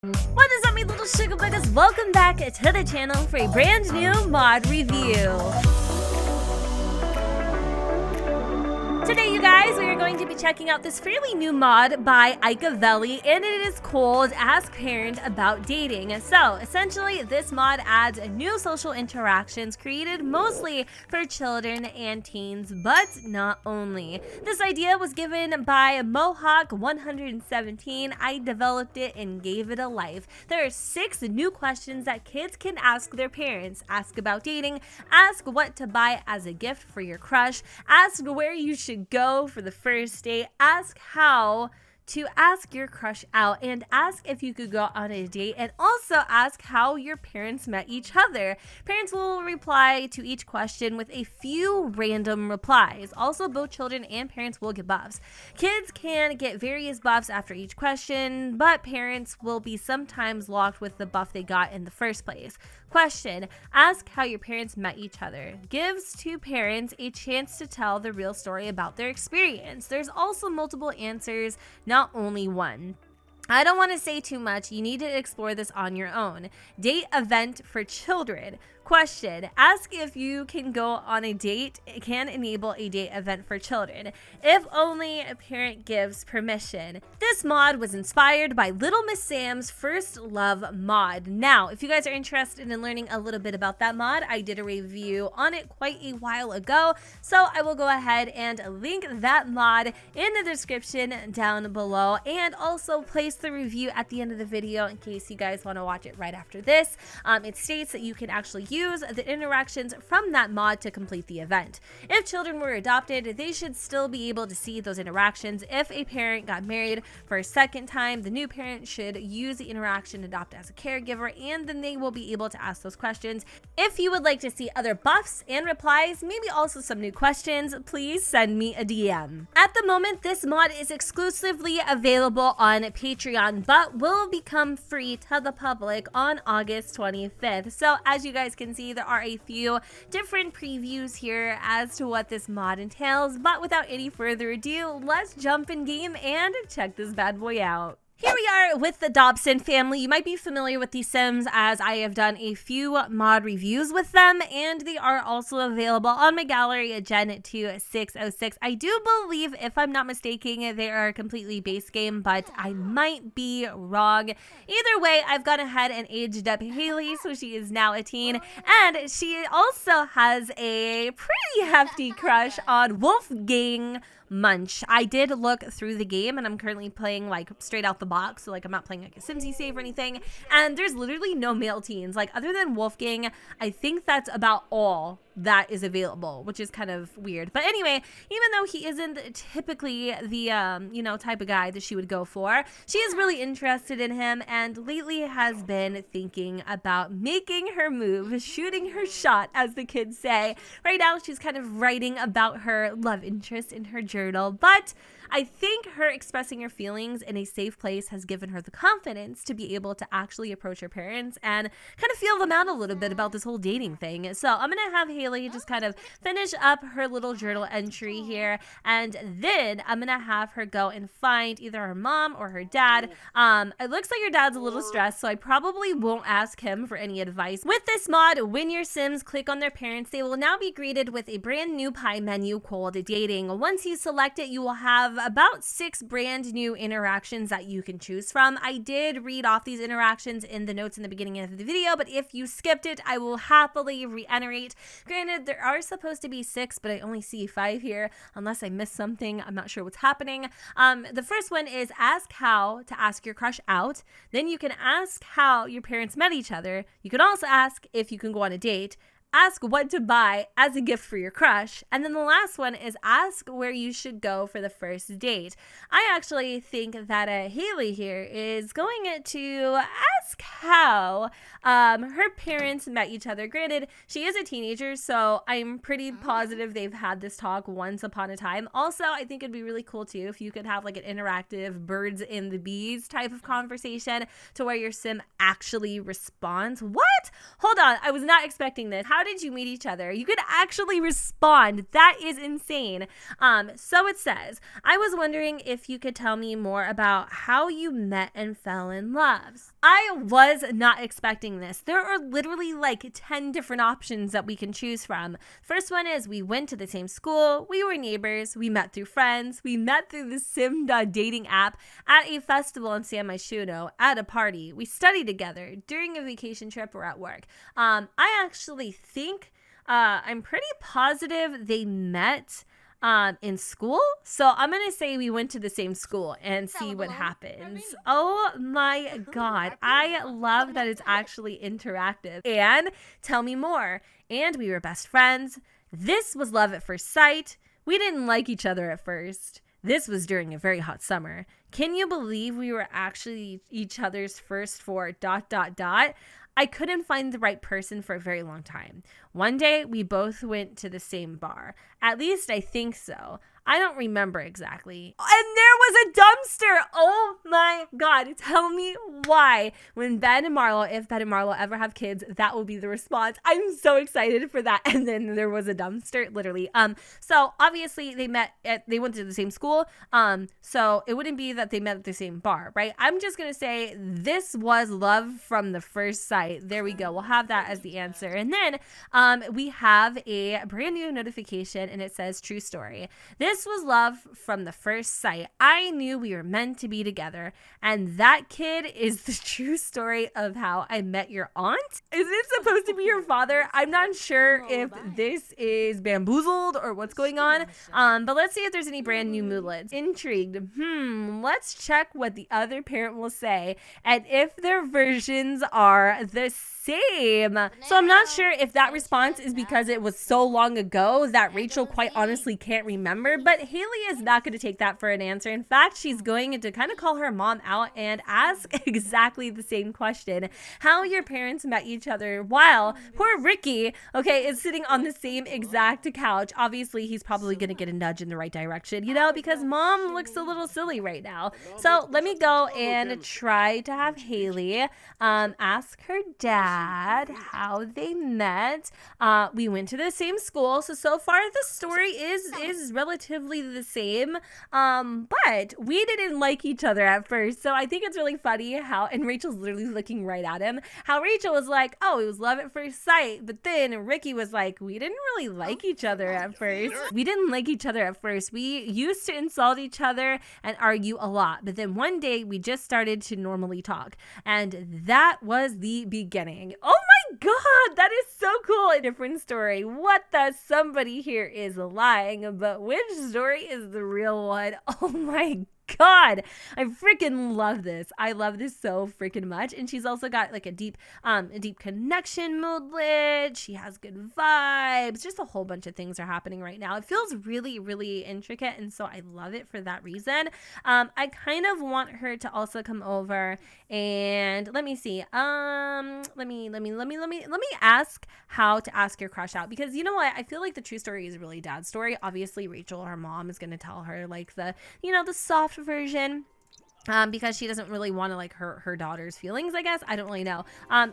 What is up, my little sugar buggers? Welcome back to the channel for a brand new mod review. Today, you guys, we are going to be checking out this fairly new mod by Ikavelli, and it is called Ask Parent About Dating. So, essentially, this mod adds new social interactions created mostly for children and teens, but not only. This idea was given by Mohawk117. I developed it and gave it a life. There are 6 new questions that kids can ask their parents. Ask about dating, ask what to buy as a gift for your crush, ask where you should go for the first date, ask how to ask your crush out, and ask if you could go on a date, and also ask how your parents met each other. Parents will reply to each question with a few random replies. Also, both children and parents will get buffs. Kids can get various buffs after each question, but parents will be sometimes locked with the buff they got in the first place. Question: ask how your parents met each other. Gives to parents a chance to tell the real story about their experience. There's also multiple answers, not only one. I don't want to say too much. You need to explore this on your own. Date event for children. Question: ask if you can go on a date. It can enable a date event for children, if only a parent gives permission. This mod was inspired by Little Miss Sam's First Love mod. Now, if you guys are interested in learning a little bit about that mod, I did a review on it quite a while ago, so I will go ahead and link that mod in the description down below, and also place the review at the end of the video in case you guys want to watch it right after this. It states that you can actually use the interactions from that mod to complete the event. If children were adopted, they should still be able to see those interactions. If a parent got married for a second time, the new parent should use the interaction adopt as a caregiver, and then they will be able to ask those questions. If you would like to see other buffs and replies, maybe also some new questions, please send me a DM. At the moment, this mod is exclusively available on Patreon, but will become free to the public on August 25th. So as you guys can see, there are a few different previews here as to what this mod entails, but without any further ado, let's jump in game and check this bad boy out. Here we are with the Dobson family. You might be familiar with these Sims as I have done a few mod reviews with them, and they are also available on my gallery, Gen 2606. I do believe, if I'm not mistaken, they are a completely base game, but I might be wrong. Either way, I've gone ahead and aged up Haley, so she is now a teen, and she also has a pretty hefty crush on Wolfgang Munch. I did look through the game, and I'm currently playing like straight out the box, so like I'm not playing like a Simsy save or anything, and there's literally no male teens. Like, other than Wolfgang, I think that's about all that is available, which is kind of weird. But anyway, even though he isn't typically the type of guy that she would go for, she is really interested in him, and lately has been thinking about making her move, shooting her shot, as the kids say. Right now, she's kind of writing about her love interest in her journal, but I think her expressing her feelings in a safe place has given her the confidence to be able to actually approach her parents and kind of feel them out a little bit about this whole dating thing. So I'm going to have Haley just kind of finish up her little journal entry here, and then I'm going to have her go and find either her mom or her dad. It looks like your dad's a little stressed, so I probably won't ask him for any advice. With this mod, when your Sims click on their parents, they will now be greeted with a brand new pie menu called Dating. Once you select it, you will have about 6 brand new interactions that you can choose from. I did read off these interactions in the notes in the beginning of the video, but if you skipped it, I will happily reiterate. Granted, there are supposed to be 6, but I only see 5 here, unless I missed something. I'm not sure what's happening. The first one is ask how to ask your crush out. Then you can ask how your parents met each other. You can also ask if you can go on a date. Ask what to buy as a gift for your crush. And then the last one is ask where you should go for the first date. I actually think that Haley here is going to ask ask how her parents met each other. Granted, she is a teenager, so I'm pretty positive they've had this talk once upon a time. Also, I think it'd be really cool too if you could have like an interactive birds and the bees type of conversation to where your sim actually responds. What? Hold on. I was not expecting this. How did you meet each other? You could actually respond. That is insane. So it says, I was wondering if you could tell me more about how you met and fell in love. I was not expecting this. There are literally like 10 different options that we can choose from. First one is we went to the same school, we were neighbors, we met through friends, we met through the Sim dating app at a festival in San Myshuno at a party. We studied together during a vacation trip or at work. I actually think I'm pretty positive they met in school. So I'm going to say we went to the same school and see what happens. Oh my God. I love that it's actually interactive. And tell me more. And we were best friends. This was love at first sight. We didn't like each other at first. This was during a very hot summer. Can you believe we were actually each other's first for ... I couldn't find the right person for a very long time. One day, we both went to the same bar. At least I think so. I don't remember exactly. And there was a dumpster. Oh my God. Tell me why. When Ben and Marlo, if Ben and Marlo ever have kids, that will be the response. I'm so excited for that. And then there was a dumpster, literally. So obviously they went to the same school. So it wouldn't be that they met at the same bar, right? I'm just going to say this was love from the first sight. There we go. We'll have that as the answer. And then we have a brand new notification and it says true story. This was love from the first sight. I knew we were meant to be together. And that kid is the true story of how I met your aunt. Is it supposed to be your father? I'm not sure if this is bamboozled or what's going on. But let's see if there's any brand new moodlets. Intrigued. Let's check what the other parent will say and if their versions are the same. So I'm not sure if that response is because it was so long ago that Rachel quite honestly can't remember, but Haley is not going to take that for an answer. In fact, she's going to kind of call her mom out and ask exactly the same question. How your parents met each other while poor Ricky, is sitting on the same exact couch. Obviously, he's probably going to get a nudge in the right direction, because mom looks a little silly right now. So let me go and try to have Haley ask her dad how they met. We went to the same school, so far the story is relatively the same, but we didn't like each other at first. So I think it's really funny how, and Rachel's literally looking right at him, how Rachel was like, oh, it was love at first sight, but then Ricky was like, we didn't really like each other at first. We didn't like each other at first. We used to insult each other and argue a lot, but then one day we just started to normally talk, and that was the beginning. Oh my God, that is so cool. A different story. What the? Somebody here is lying, but which story is the real one? Oh my God, I freaking love this. I love this so freaking much. And she's also got like a deep connection moodlet. She has good vibes. Just a whole bunch of things are happening right now. It feels really, really intricate, and so I love it for that reason. I kind of want her to also come over and let me see. Let me ask how to ask your crush out, because you know what? I feel like the true story is really dad's story. Obviously, Rachel, her mom, is going to tell her like the soft version, because she doesn't really want to like hurt her daughter's feelings, I guess. I don't really know.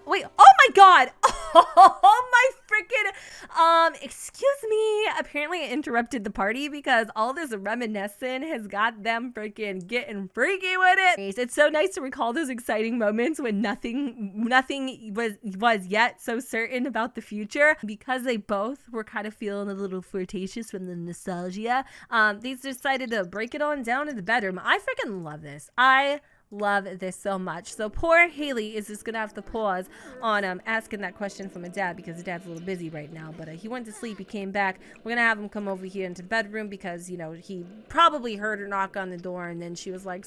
Wait, oh my God. Oh my freaking, excuse me. Apparently I interrupted the party because all this reminiscing has got them freaking getting freaky with it. It's so nice to recall those exciting moments when nothing was yet so certain about the future, because they both were kind of feeling a little flirtatious from the nostalgia. They decided to break it on down in the bedroom. I freaking love this. I love this so much. So poor Haley is just gonna have to pause on asking that question from a dad, because his dad's a little busy right now, but he went to sleep, he came back. We're gonna have him come over here into the bedroom because he probably heard her knock on the door, and then she was like,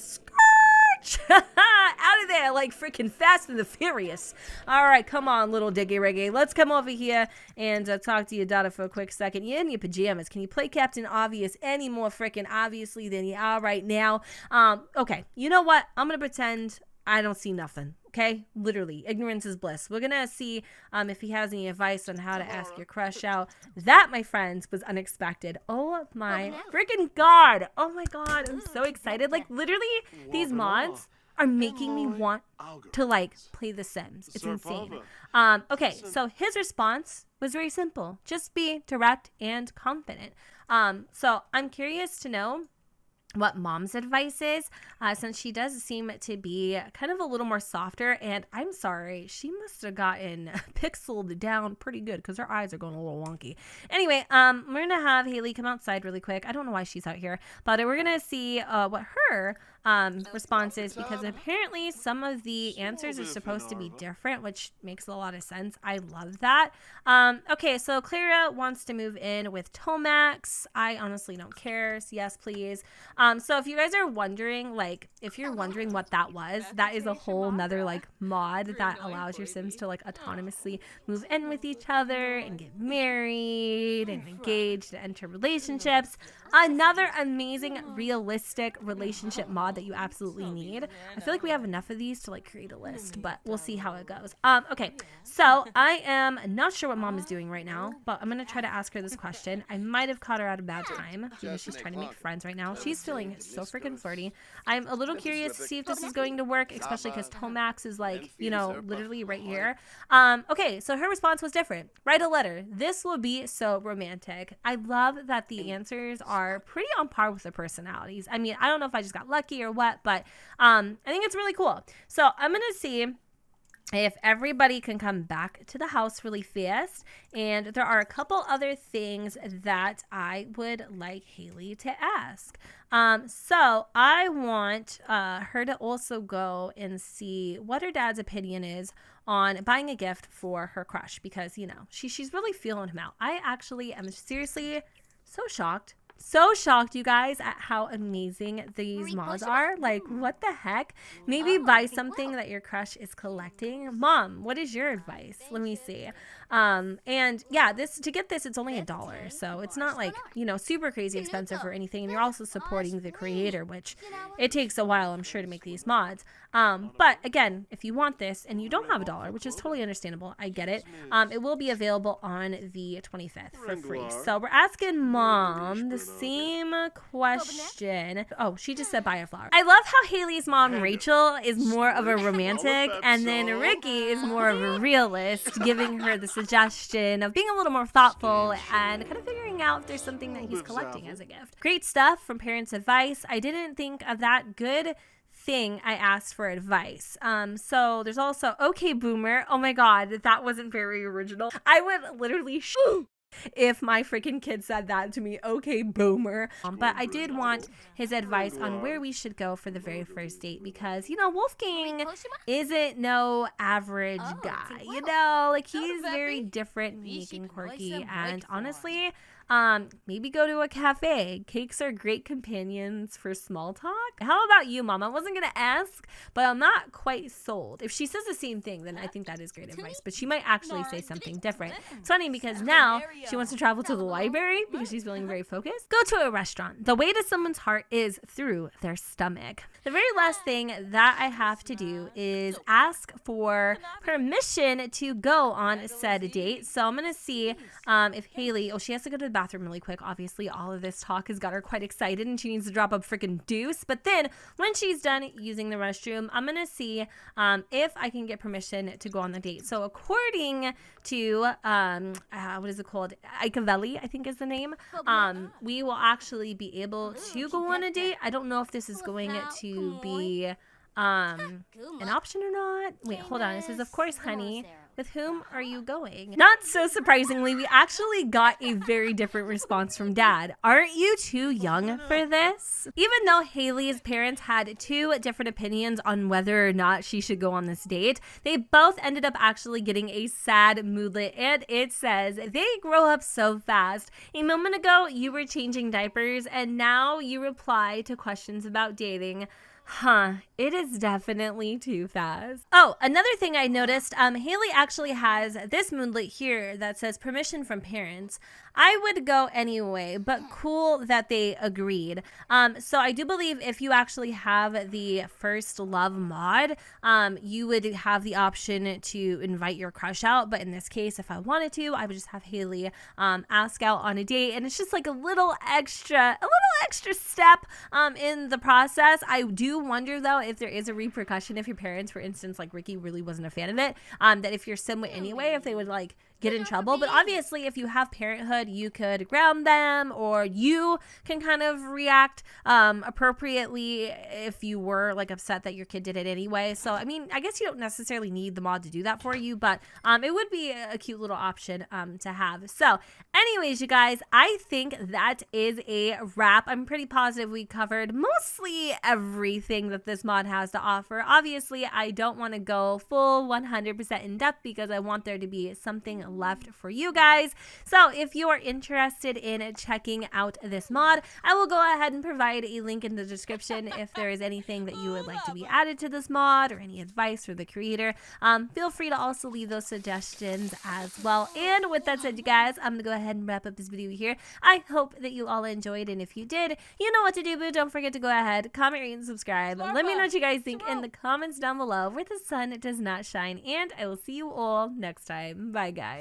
out of there like freaking Fast and the Furious. All right, come on, little diggy reggae, let's come over here and talk to your daughter for a quick second. You're in your pajamas. Can you play Captain Obvious any more freaking obviously than you are right now? Okay, you know what, I'm gonna pretend I don't see nothing. Okay, literally, ignorance is bliss. We're gonna see if he has any advice on how to ask your crush out. That, my friends, was unexpected. Oh my freaking god! Oh my god, I'm so excited. Like, literally, these mods are making me want to like play The Sims. It's insane. Okay, so his response was very simple. Just be direct and confident. So I'm curious to know what mom's advice is, since she does seem to be kind of a little more softer, and I'm sorry, she must have gotten pixeled down pretty good because her eyes are going a little wonky. Anyway, we're gonna have Haley come outside really quick. I don't know why she's out here, but we're gonna see what her response is, because apparently some of the answers are supposed to be different, which makes a lot of sense. I love that. Okay, so Clara wants to move in with Tomax. I honestly don't care. So yes, please. So if you guys are wondering, like, if you're wondering what that was, that is a whole nother like mod that allows your Sims to like autonomously move in with each other and get married and engaged and enter relationships. Another amazing realistic relationship mod that you absolutely need. I feel like we have enough of these to like create a list, but we'll see how it goes. Okay, so I am not sure what mom is doing right now, but I'm gonna try to ask her this question. I might have caught her at a bad time because she's trying to make friends right now. She's feeling so freaking flirty. I'm a little curious to see if this is going to work, especially because Tomax is like, you know, literally right here. Okay, so her response was different. Write a letter. This will be so romantic. I love that the answers are pretty on par with their personalities. I mean, I don't know if I just got lucky or what, but I think it's really cool. So I'm gonna see if everybody can come back to the house really fast. And there are a couple other things that I would like Haley to ask. So I want her to also go and see what her dad's opinion is on buying a gift for her crush, because, you know, she's really feeling him out. I actually am seriously so shocked, you guys, at how amazing these mods are. Like, what the heck? Maybe buy something that your crush is collecting. Mom, what is your advice? Let me see. And yeah, to get this, it's only $1, so it's not like, you know, super crazy expensive or anything. And you're also supporting the creator, which it takes a while, I'm sure, to make these mods. But again, if you want this and you don't have $1, which is totally understandable, I get it. It will be available on the 25th for free. So we're asking mom the same question. Oh, she just said buy a flower. I love how Haley's mom, Rachel, is more of a romantic, and then Ricky is more of a realist, giving her the suggestion of being a little more thoughtful and kind of figuring out if there's something that he's collecting as a gift. Great stuff from parents' advice. I didn't think of that. Good thing I asked for advice. So there's also okay boomer. Oh my god, that wasn't very original. I would literally if my freaking kid said that to me. Okay boomer. But I did want his advice on where we should go for the very first date, because, you know, Wolfgang isn't no average guy, you know, like, he's very different, unique, and quirky. And honestly, maybe go to a cafe. Cakes are great companions for small talk. How about you, mom? I wasn't gonna ask, but I'm not quite sold. If she says the same thing, then I think that is great advice, but she might actually say something different. It's funny because now she wants to travel to the library because she's feeling very focused. Go to a restaurant. The way to someone's heart is through their stomach. The very last thing that I have to do is ask for permission to go on said date. So I'm gonna see if Haley, she has to go to the bathroom really quick. Obviously, all of this talk has got her quite excited and she needs to drop a freaking deuce. But then when she's done using the restroom, I'm gonna see if I can get permission to go on the date. So according to what is it called, Ikavelli, I think is the name, we will actually be able to go on a date. I don't know if this is going to be an option or not. Wait, hold on. It says, of course, honey. With whom are you going? Not so surprisingly, we actually got a very different response from dad. Aren't you too young for this? Even though Haley's parents had two different opinions on whether or not she should go on this date, they both ended up actually getting a sad moodlet, and it says, they grow up so fast. A moment ago, you were changing diapers, and now you reply to questions about dating. It is definitely too fast. Oh, another thing I noticed, Haley actually has this moodlet here that says permission from parents. I would go anyway, but cool that they agreed. So I do believe if you actually have the First Love mod, you would have the option to invite your crush out. But in this case, if I wanted to, I would just have Haley ask out on a date, and it's just like a little extra step in the process. I do wonder though if there is a repercussion if your parents, for instance, like Ricky really wasn't a fan of it, that if you're sim anyway, if they would like get in trouble. But obviously if you have parenthood, you could ground them, or you can kind of react appropriately if you were like upset that your kid did it anyway. So I mean, I guess you don't necessarily need the mod to do that for you, but it would be a cute little option to have. So anyways, you guys, I think that is a wrap. I'm pretty positive we covered mostly everything that this mod has to offer. Obviously, I don't want to go full 100% in depth because I want there to be something left for you guys. So if you are interested in checking out this mod, I will go ahead and provide a link in the description if there is anything that you would like to be added to this mod or any advice for the creator. Feel free to also leave those suggestions as well. And with that said, you guys, I'm going to go ahead and wrap up this video here. I hope that you all enjoyed, and if you did, you know what to do, boo. Don't forget to go ahead, comment, rate, and subscribe. Let me know what you guys think in the comments down below where the sun does not shine, and I will see you all next time. Bye, guys.